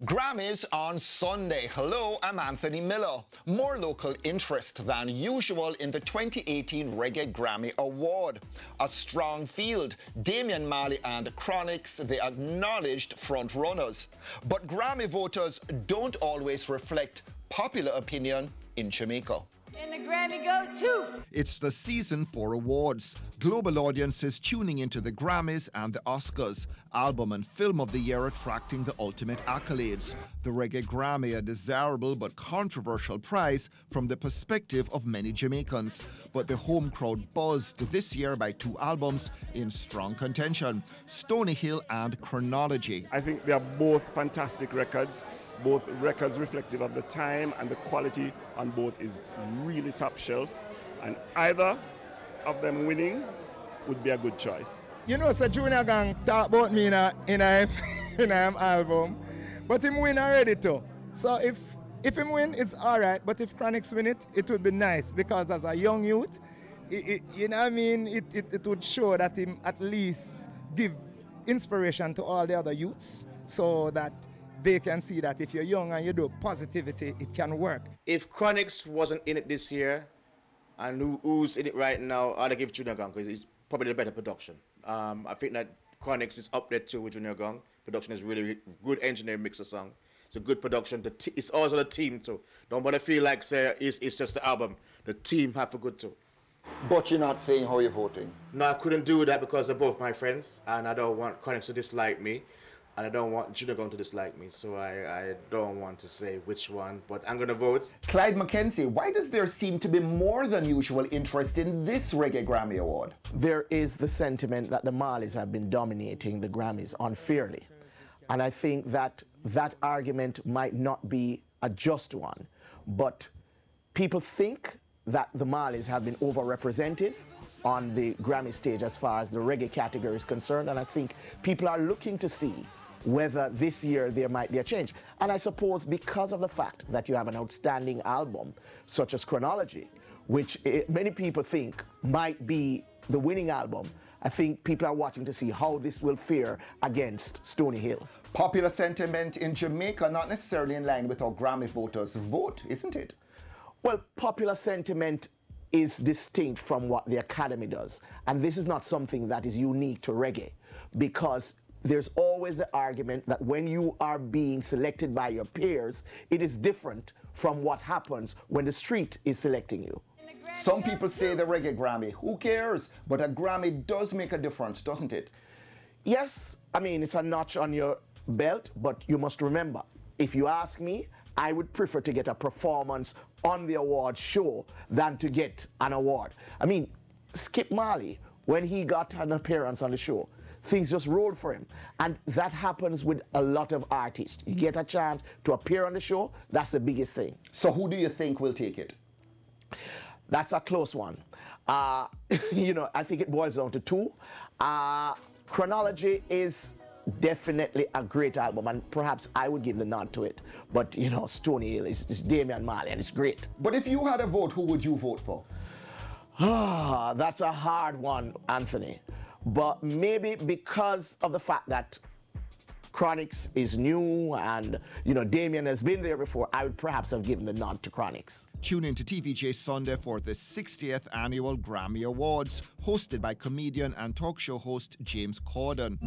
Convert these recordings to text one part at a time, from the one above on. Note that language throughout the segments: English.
Grammys on Sunday. Hello, I'm Anthony Miller. More local interest than usual in the 2018 Reggae Grammy Award. A strong field, Damian Marley and Chronix, the acknowledged frontrunners. But Grammy voters don't always reflect popular opinion in Jamaica. And the Grammy goes to... It's the season for awards. Global audiences tuning into the Grammys and the Oscars. Album and Film of the Year attracting the ultimate accolades. The Reggae Grammy, a desirable but controversial prize from the perspective of many Jamaicans. But the home crowd buzzed this year by two albums in strong contention, Stony Hill and Chronology. I think they are both fantastic records. Both records reflective of the time, and the quality on both is really top shelf. And either of them winning would be a good choice. You know, so Junior Gang talk about me in a album, but him win already too. So if him win, it's all right. But if Chronix win it, it would be nice, because as a young youth, you know what I mean, it would show that him at least give inspiration to all the other youths, so that they can see that if you're young and you do positivity, it can work. If Chronix wasn't in it this year, and who's in it right now, I'd give Junior Gang, because it's probably the better production. I think that Chronix is up there too with Junior Gang. Production is really good engineering, mix of song. It's a good production. It's also the team too. Don't want to feel like say it's just the album. The team have a good too. But you're not saying how you're voting? No, I couldn't do that because they're both my friends, and I don't want Chronix to dislike me. And I don't want Junior Gang to dislike me, so I don't want to say which one, but I'm going to vote. Clyde McKenzie, why does there seem to be more than usual interest in this Reggae Grammy Award? There is the sentiment that the Marleys have been dominating the Grammys unfairly. And I think that that argument might not be a just one, but people think that the Marleys have been overrepresented on the Grammy stage as far as the reggae category is concerned, and I think people are looking to see whether this year there might be a change. And I suppose because of the fact that you have an outstanding album such as Chronology, which many people think might be the winning album, I think people are watching to see how this will fare against Stony Hill. Popular sentiment in Jamaica not necessarily in line with how Grammy voters vote, isn't it? Well, popular sentiment is distinct from what the Academy does. And this is not something that is unique to reggae, because there's always the argument that when you are being selected by your peers, it is different from what happens when the street is selecting you. Some people say the Reggae Grammy, who cares? But a Grammy does make a difference, doesn't it? Yes, I mean, it's a notch on your belt, but you must remember, if you ask me, I would prefer to get a performance on the award show than to get an award. I mean, Skip Marley, when he got an appearance on the show, things just rolled for him. And that happens with a lot of artists. You get a chance to appear on the show, that's the biggest thing. So who do you think will take it? That's a close one. You know, I think it boils down to two. Chronology is definitely a great album, and perhaps I would give the nod to it. But, you know, Stony Hill is Damian Marley, and it's great. But if you had a vote, who would you vote for? That's a hard one, Anthony. But maybe because of the fact that Chronix is new and, you know, Damian has been there before, I would perhaps have given the nod to Chronix. Tune in to TVJ Sunday for the 60th Annual Grammy Awards, hosted by comedian and talk show host James Corden.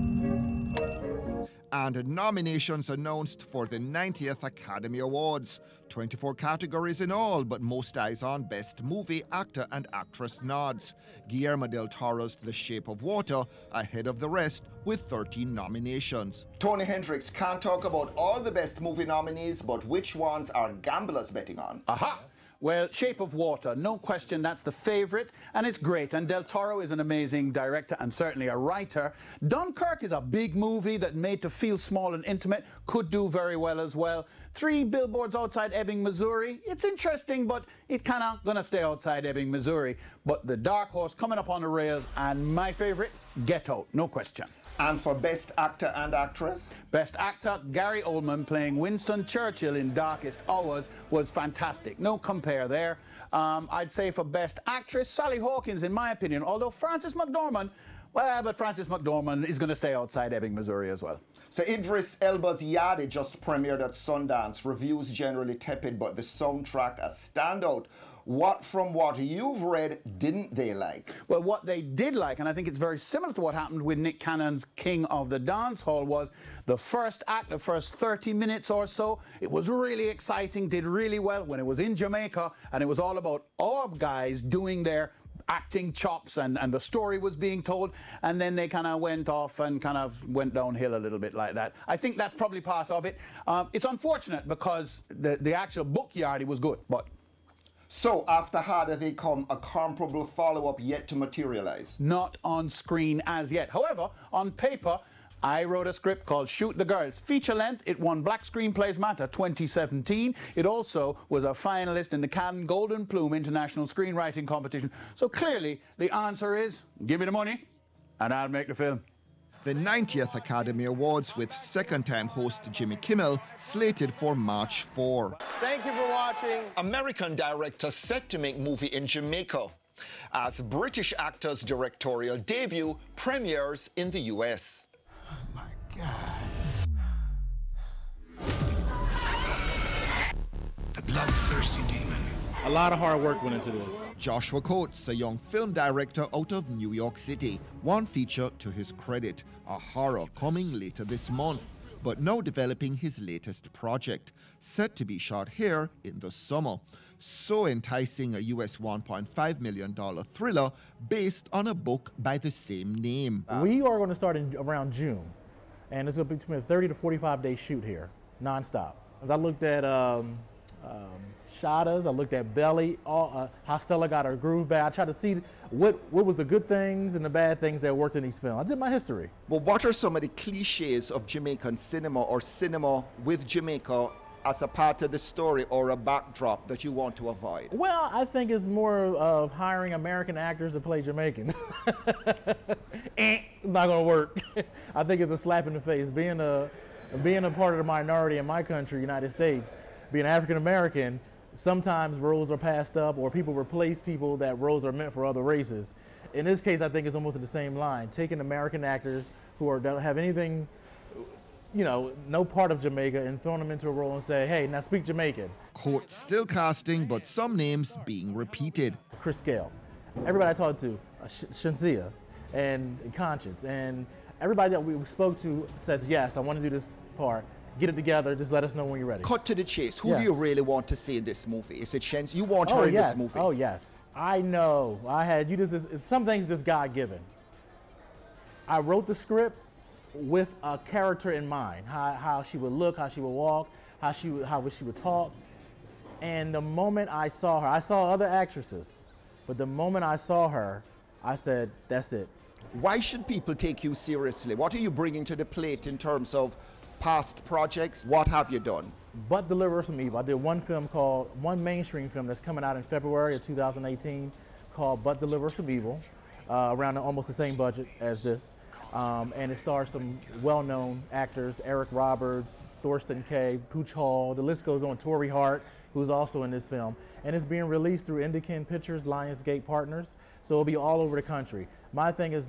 And nominations announced for the 90th Academy Awards. 24 categories in all, but most eyes on Best Movie, Actor and Actress nods. Guillermo del Toro's The Shape of Water ahead of the rest with 13 nominations. Tony Hendricks can't talk about all the Best Movie nominees, but which ones are gamblers betting on? Aha! Well, Shape of Water, no question, that's the favorite, and it's great. And Del Toro is an amazing director and certainly a writer. Dunkirk is a big movie that made to feel small and intimate, could do very well as well. 3 Billboards Outside Ebbing, Missouri. It's interesting, but it kind of gonna stay outside Ebbing, Missouri. But the dark horse coming up on the rails, and my favorite, Get Out, no question. And for Best Actor and Actress? Best Actor, Gary Oldman playing Winston Churchill in Darkest Hours was fantastic. No compare there. I'd say for Best Actress, Sally Hawkins, in my opinion, although Frances McDormand, well, but Frances McDormand is going to stay outside Ebbing, Missouri as well. So Idris Elba's Yadi just premiered at Sundance. Reviews generally tepid, but the soundtrack a standout. What from what you've read didn't they like? Well, what they did like, and I think it's very similar to what happened with Nick Cannon's King of the Dance Hall, was the first act, the first 30 minutes or so. It was really exciting, did really well when it was in Jamaica, and it was all about our guys doing their acting chops, and the story was being told, and then they kind of went off and kind of went downhill a little bit like that. I think that's probably part of it. It's unfortunate because the actual book Yardie was good, but... So, after Harder They Come, a comparable follow-up yet to materialize? Not on screen as yet. However, on paper, I wrote a script called Shoot the Girls. Feature length, it won Black Screenplays Matter 2017. It also was a finalist in the Cannes Golden Plume International Screenwriting Competition. So clearly, the answer is, give me the money, and I'll make the film. The 90th Academy Awards with second-time host Jimmy Kimmel slated for March 4. Thank you for watching. American director set to make movie in Jamaica as British actor's directorial debut premieres in the US. Oh my God. The bloodthirsty demon. A lot of hard work went into this. Joshua Coates, a young film director out of New York City. One feature to his credit, a horror coming later this month, but now developing his latest project, set to be shot here in the summer. So enticing, a US $1.5 million thriller based on a book by the same name. We are going to start in around June, and it's going to be between a 30 to 45-day shoot here, nonstop. As I looked at Shadas, I looked at Belly, how Stella got her groove back. I tried to see what was the good things and the bad things that worked in these films. I did my history. Well, what are some of the cliches of Jamaican cinema or cinema with Jamaica as a part of the story or a backdrop that you want to avoid? Well, I think it's more of hiring American actors to play Jamaicans. It's not gonna work. I think it's a slap in the face. Being a part of the minority in my country, United States, being African American, sometimes roles are passed up or people replace people that roles are meant for other races. In this case, I think it's almost at the same line, taking American actors who don't have anything, you know, no part of Jamaica, and throwing them into a role and say, hey, now speak Jamaican. Court still casting, but some names being repeated. Chris Gale, everybody I talked to, Shansia and Conscience, and everybody that we spoke to says, yes, I want to do this part. Get it together, just let us know when you're ready. Cut to the chase. Who do you really want to see in this movie? Is it Shens? You want her in this movie? Oh, yes. I know. Some things just God-given. I wrote the script with a character in mind, how she would look, how she would walk, how she would talk. And the moment I saw her, I saw other actresses, but the moment I saw her, I said, that's it. Why should people take you seriously? What are you bringing to the plate in terms of past projects? What have you done? But Deliver Us from Evil. I did one mainstream film that's coming out in February of 2018 called But Deliver Us from Evil, around almost the same budget as this. And it stars some well-known actors, Eric Roberts, Thorsten Kaye, Pooch Hall, the list goes on, Torrey Hart, who's also in this film. And it's being released through Indican Pictures, Lionsgate Partners, so it'll be all over the country. My thing is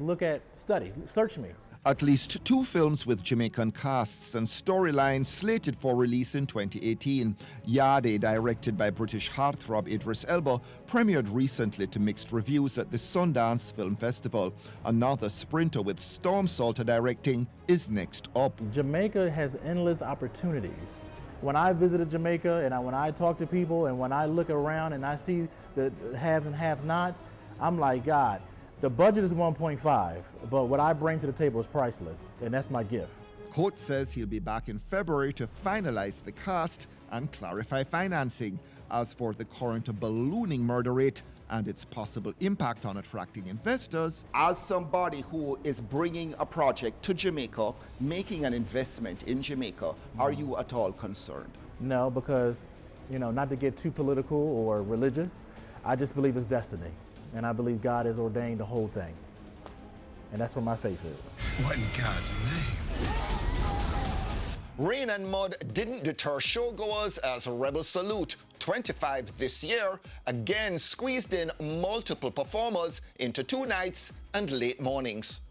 search me. At least 2 films with Jamaican casts and storylines slated for release in 2018. Yardie, directed by British heartthrob Idris Elba, premiered recently to mixed reviews at the Sundance Film Festival. Another sprinter with Storm Salter directing is next up. Jamaica has endless opportunities. When I visited Jamaica and when I talk to people and when I look around and I see the haves and have-nots, I'm like, God, the budget is 1.5, but what I bring to the table is priceless, and that's my gift. Coates says he'll be back in February to finalize the cast and clarify financing. As for the current ballooning murder rate and its possible impact on attracting investors, as somebody who is bringing a project to Jamaica, making an investment in Jamaica, are you at all concerned? No, because, you know, not to get too political or religious, I just believe it's destiny. And I believe God has ordained the whole thing. And that's what my faith is. What in God's name? Rain and mud didn't deter showgoers as Rebel Salute, 25 this year, again squeezed in multiple performers into 2 nights and late mornings.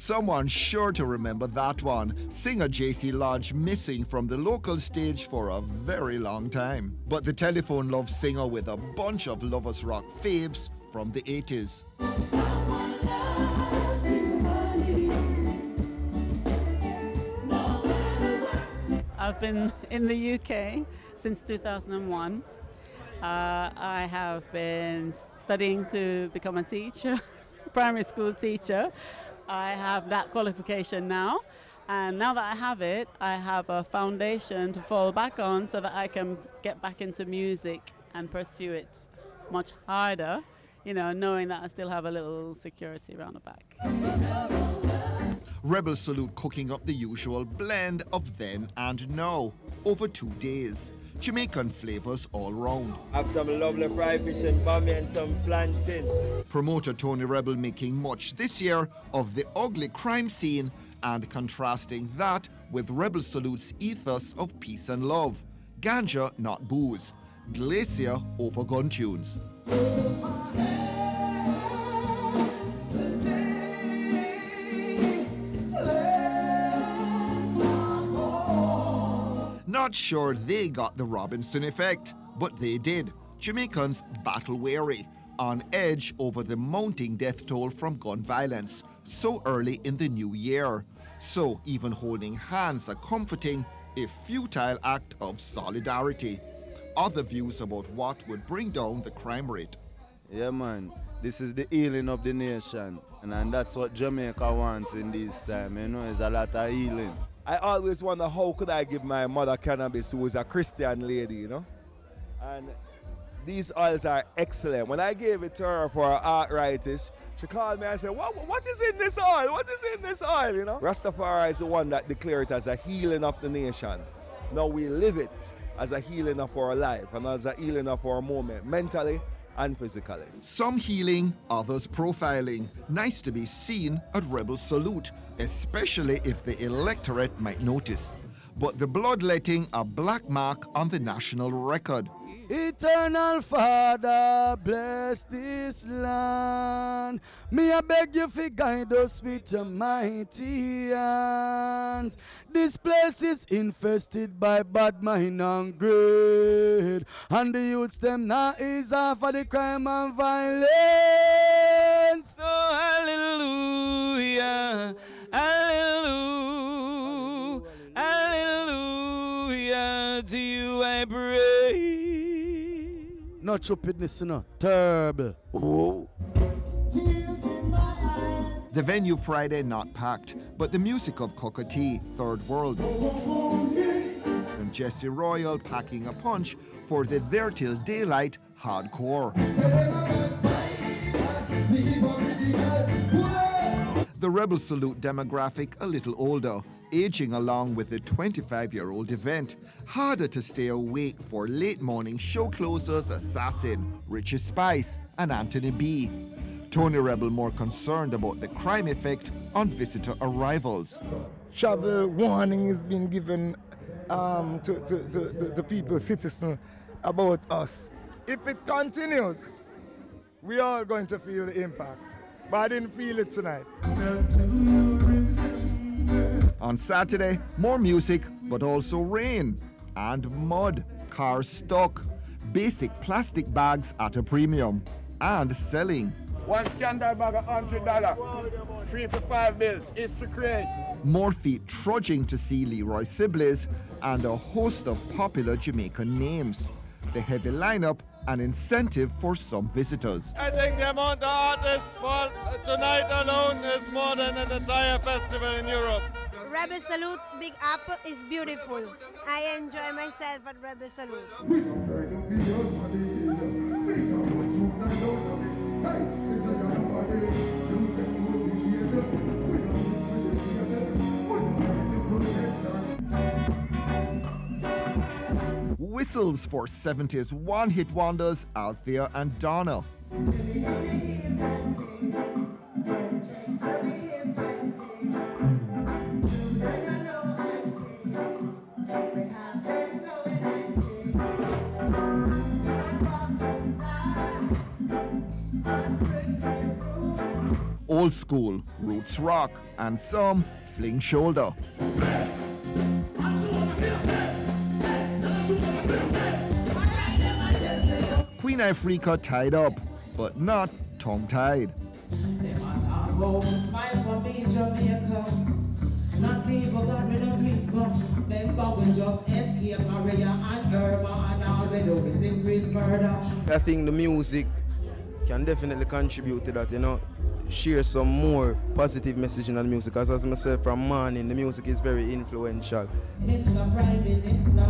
Someone's sure to remember that one. Singer JC Lodge missing from the local stage for a very long time. But the telephone love singer with a bunch of lovers rock faves from the 80s. I've been in the UK since 2001. I have been studying to become a teacher, primary school teacher. I have that qualification now, and now that I have it, I have a foundation to fall back on so that I can get back into music and pursue it much harder, you know, knowing that I still have a little security around the back. Rebel Salute cooking up the usual blend of then and now over 2 days. Jamaican flavors all round. Have some lovely fried fish and bami and some plantain. Promoter Tony Rebel making much this year of the ugly crime scene and contrasting that with Rebel Salute's ethos of peace and love. Ganja, not booze. Glacier over gun tunes. Not sure they got the Robinson effect, but they did. Jamaicans battle weary, on edge over the mounting death toll from gun violence so early in the new year. So even holding hands a comforting, if futile act of solidarity. Other views about what would bring down the crime rate. Yeah, man, this is the healing of the nation, and that's what Jamaica wants in this time, you know, it's a lot of healing. I always wonder how could I give my mother cannabis, who is a Christian lady, you know? And these oils are excellent. When I gave it to her for her arthritis, she called me and said, what is in this oil? What is in this oil, you know? Rastafari is the one that declared it as a healing of the nation. Now we live it as a healing of our life and as a healing of our moment, mentally and physically. Some healing, others profiling. Nice to be seen at Rebel Salute, especially if the electorate might notice. But the bloodletting a black mark on the national record. Eternal Father, bless this land. Me, I beg you to guide us with your mighty hands. This place is infested by bad mind and greed, and the youths them now is off for the crime and violence. So hallelujah, hallelujah, hallelujah, to you I pray. Not stupidness, you know. Terrible. Oh. The venue Friday not packed, but the music of Cockatee, Third World. And Jesse Royal packing a punch for the There Till Daylight hardcore. The Rebel Salute demographic a little older, aging along with the 25-year-old event. Harder to stay awake for late morning show closers Assassin, Richie Spice and Anthony B. Tony Rebel more concerned about the crime effect on visitor arrivals. Travel warning is being given to people, citizens, about us. If it continues, we are going to feel the impact. But I didn't feel it tonight. On Saturday, more music, but also rain and mud, cars stuck, basic plastic bags at a premium, and selling. One standard bag of $100, 3 for 5 bills, is to create. More feet trudging to see Leroy Sibbles and a host of popular Jamaican names. The heavy lineup, an incentive for some visitors. I think the amount of artists for tonight alone is more than an entire festival in Europe. Rebel Salute, Big Apple is beautiful. I enjoy myself at Rebel Salute. Whistles for 70s one-hit wonders Althea and Donna. old school, roots rock, and some fling shoulder. Queen Ifrica tied up, but not tongue-tied. I think the music can definitely contribute to that, you know, share some more positive message in the music. As I said from morning, the music is very influential. Mr. Prime Minister,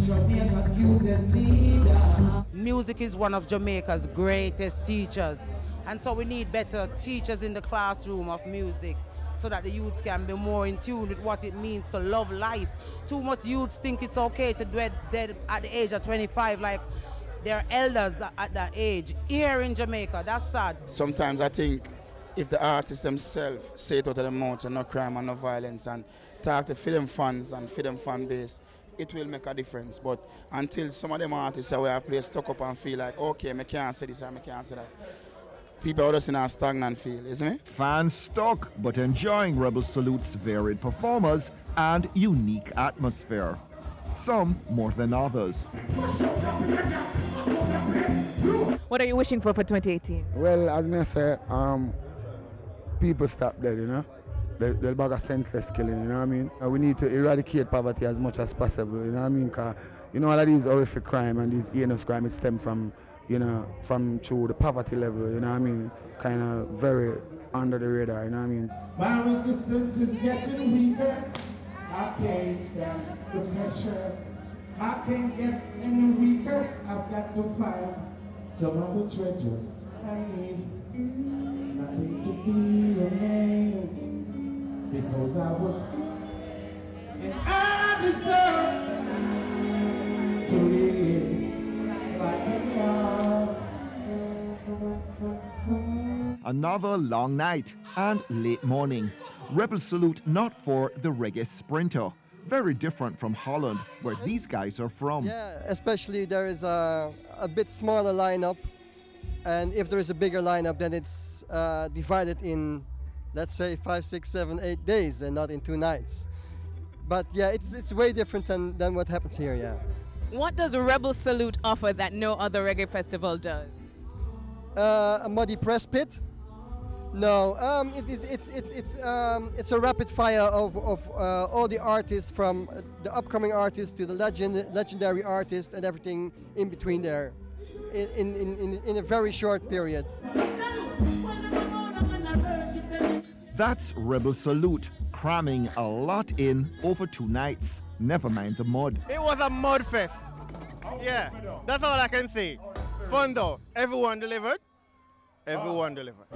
Jamaica's cutest leader. Music is one of Jamaica's greatest teachers, and so we need better teachers in the classroom of music so that the youths can be more in tune with what it means to love life. Too much youths think it's okay to do it dead at the age of 25 like their elders at that age. Here in Jamaica, that's sad. Sometimes I think if the artists themselves say it out of their mouth and no crime and no violence and talk to film fans and film fan base, it will make a difference. But until some of them artists are where I play stuck up and feel like, okay, I can't say this or I can't say that, people are just in a stagnant feel, isn't it? Fans stuck, but enjoying Rebel Salute's varied performers and unique atmosphere. Some more than others. What are you wishing for 2018? Well, as I say, people stop dead, you know. They'll bag a senseless killing, you know what I mean? We need to eradicate poverty as much as possible, you know what I mean? Because, you know, all of these horrific crime and these heinous crime, it stem from, you know, from through the poverty level, you know what I mean? Kind of very under the radar, you know what I mean? My resistance is getting weaker. I can't stand the pressure. I can't get any weaker. I've got to find some other treasure. I need nothing to be a man because I was and I deserve to live like a dog. Another long night and late morning. Rebel Salute not for the reggae sprinter. Very different from Holland, where these guys are from. Yeah, especially there is a bit smaller lineup. And if there is a bigger lineup, then it's divided in, let's say, 5, 6, 7, 8 days and not in 2 nights. But yeah, it's way different than what happens here, yeah. What does Rebel Salute offer that no other reggae festival does? A muddy press pit? No, it's a rapid fire of all the artists, from the upcoming artists to the legendary artists and everything in between there, in a very short period. That's Rebel Salute, cramming a lot in over 2 nights. Never mind the mud. It was a mud fest. Yeah, that's all I can say. Fun though. Everyone delivered. Everyone delivered.